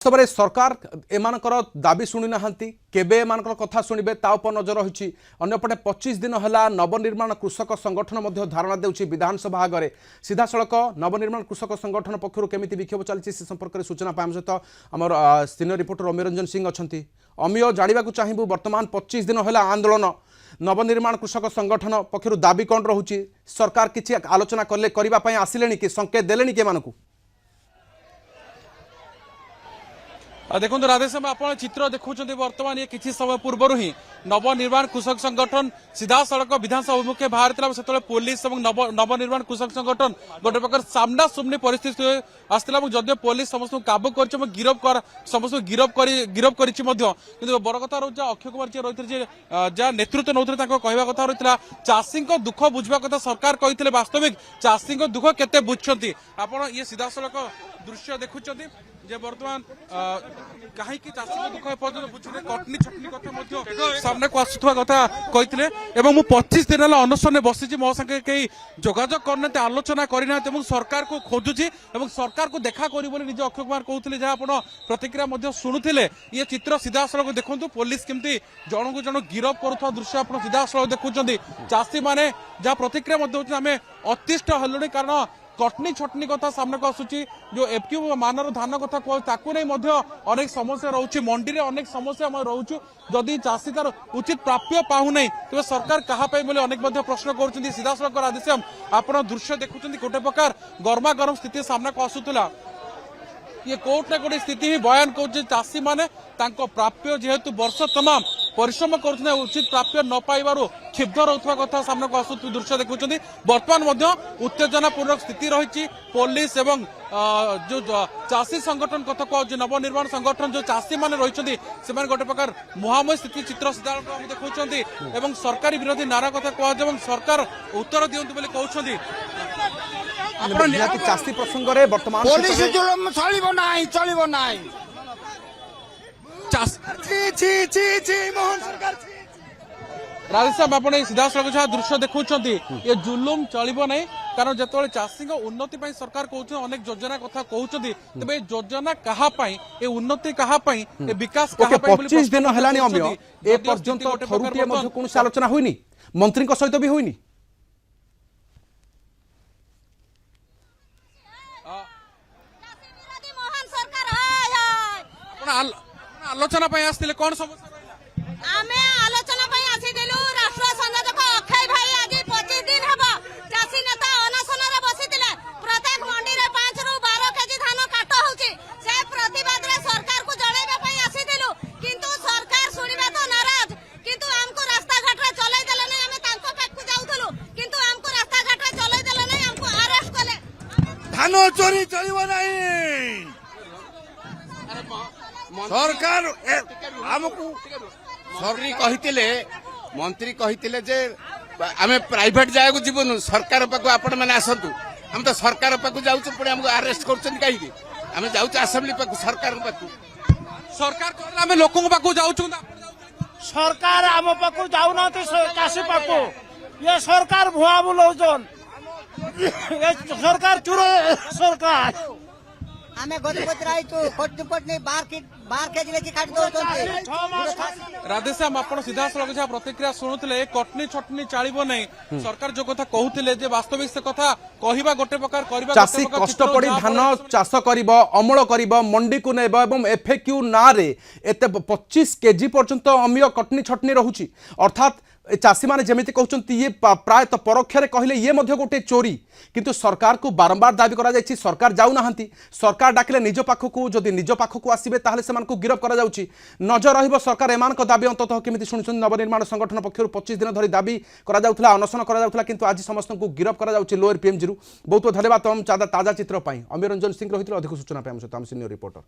वास्तव सरकार एमानकर दाबी शुणी ना केबे एमानकर कथा शुणिबे ता उपर नजर रही अंपटे 25 दिन है नवनिर्माण कृषक संगठन धारणा देउछि विधानसभा आगे सीधा सड़क नवनिर्माण कृषक संगठन पक्षर केमिति विक्षोभ चलछि से संपर्क में सूचना पाए सहित आमर सीनियर रिपोर्टर अमीय रंजन सिंह अच्छा अमीय जानवा चाहबू वर्तमान 25 दिन है आंदोलन नवनिर्माण कृषक संगठन पक्षर दाबी कौन रोचे सरकार किसी आलोचना करने आसिले कि संकेत देले कि एमानकु देखो राधेश्याम आप चित्र देखुं बर्तमान ये किसी समय पूर्व ही नवनिर्माण कृषक संगठन सीधा सड़क विधानसभा अभिमुखे बाहर से पुलिस और नवनिर्माण कृषक संगठन गोटे प्रकार सामना सामनी परिस्थिति आसला जदिव पुलिस समस्त काबू कर समस्त गिरफ कर बड़ कथा रही अक्षय कुमार जी रही जहाँ नेतृत्व नौते कहवा कथा रही चाषी दुख बुझा कथा सरकार कहते वास्तविक चाषी दुख केते बुझुंट आप ये सीधा सड़क दृश्य देखुं जे वर्तमान कहीं चाषी दुख एपर्तंत बुझे कटनी छटनी कथा सामने को आसुवा कथा कहते 25 दिन है अनशन में बसी मो संगे कई जोगाजोग करना आलोचना करना सरकार को खोजुची सरकार को देखा कर निज अक्षय कुमार कहते जहाँ आप प्रतिक्रिया शुणुले ये चित्र सीधा सड़क देखो पुलिस केमती जन को जन गिरफ करुवा दृश्य आप सीधा सड़क देखुं चाषी मैंने जहाँ प्रतिक्रिया आम अतिष्ठ हलुणी कारण कटनी छटनी कथा सामने को आसूची जो एफक्यू मानर धान कथा ताकू नहीं अनेक समस्या रोचे मंडी में अनेक समस्या रोचु जदि चाषी तार उचित प्राप्य पाऊ नहीं तेज सरकार क्या अनेक प्रश्न कर सीधा सड़क राधेश्याम आप दृश्य देखुं गोटे प्रकार गर्मा गर्म स्थिति सामने को आसूला ये कोर्ट ना गोटे स्थिति ही बयान कर चाषी मैंने प्राप्य जेहेतु वर्ष तमाम परिश्रम कर उचित प्राप्य न पाइबारु क्षिब्ध रोथवा कथा सामने को आसु दृश्य देखुं बर्तमान उत्तेजनापूर्वक स्थिति रही पुलिस एवं जो चाषी संगठन कथा कह नवनिर्माण संगठन जो चाषी मैंने रही से गोटे प्रकार मुहांमुही स्थिति चित्र सीधा देखुं सरकारी विरोधी नारा कथा कह सरकार उत्तर दिंतु बोली कहते चाषी प्रसंग में वर्तमान राधेश्याम आप सीधा सड़क जहाँ दृश्य देखुं ये जुलुम चलो ना कारण जो चाषी उन्नति सरकार कहते अनेक योजना कथा कहते तेज योजना कहापाई ये उन्नति कहापाई ये विकास 25 दिन है कौन आलोचना हुई मंत्री सहित भी हुई आलोचना आसते कौन समस्या आमे आलोचना आसीलु राष्ट्र संयोजक अक्षय भाई आज 25 दिन हम चाषी नेता अनशन रे बसिथिले प्रत्येक मंडी रे 5 रु 12 केजी धान काट होउची से प्रतिवाद रे सरकार को जणाइबा पई आसीथिलु किंतु सरकार सुनिबा तो नाराज किंतु हमको रास्ता घाट रे चलाई देले नै हमें तांको पाक को जाउथलु किंतु हमको रास्ता घाट रे चलाई देले नै हमको अरेस्ट कले धान चोरी चलिबो नै सरकार हमको मंत्री कहते जे आम प्राइवेट जगह को जीवन सरकार पाक आपण मैंने आसतु हम तो सरकार पाक जाऊँ पुणी आमको अरेस्ट कर कहीं आम जाऊँ आसेम्बली पाक सरकार पाक सरकार आम लोक पाक जाऊँ सरकार आम पाक जाऊना चाषी पाक ये सरकार भुआ बुलाउन सरकार चुर सरकार आमे गजपति राय तो कोटपटनी 12 केजी लेके काट दो राधेश्याम आप सीधा सड़क जहाँ प्रतिक्रिया शुणुले कटनी छटनी चलो नहीं सरकार जो कथा कहते वास्तविक से कथा कहवा गोटे प्रकार चाषी कष्ट पड़ी धान चाष कर अमल कर मंडी को नेब एवं एफएक्यू ना रे एते 25 केजी पर्यंत अमीय कटनी छटनी रोचे अर्थात चाषी मैंने जमी कहते ये प्रायतः परोक्षे कहले ये गोटे चोरी किंतु सरकार को बारंबार दाबी करा जायछि सरकार जाऊना सरकार डाकिले निज पाखक जदि निज पाखक आसबे ताहले सेमान को गिरफ करा जाउछि नजर रहिबो सरकार एमान दाबी अंततः केमिति शुणुछन नवनिर्माण संगठन पक्षर 25 दिन धरी दाबी करा जाउथला अनशन करा जाउथला किंतु आज समस्त को गिरफ करा जाउछि लोअर पीएमजी रु बहुत धन्यवाद तम ताजा चित्र अमीय रंजन सिंह रही अधिक सूचना पे हम सीनियर रिपोर्टर।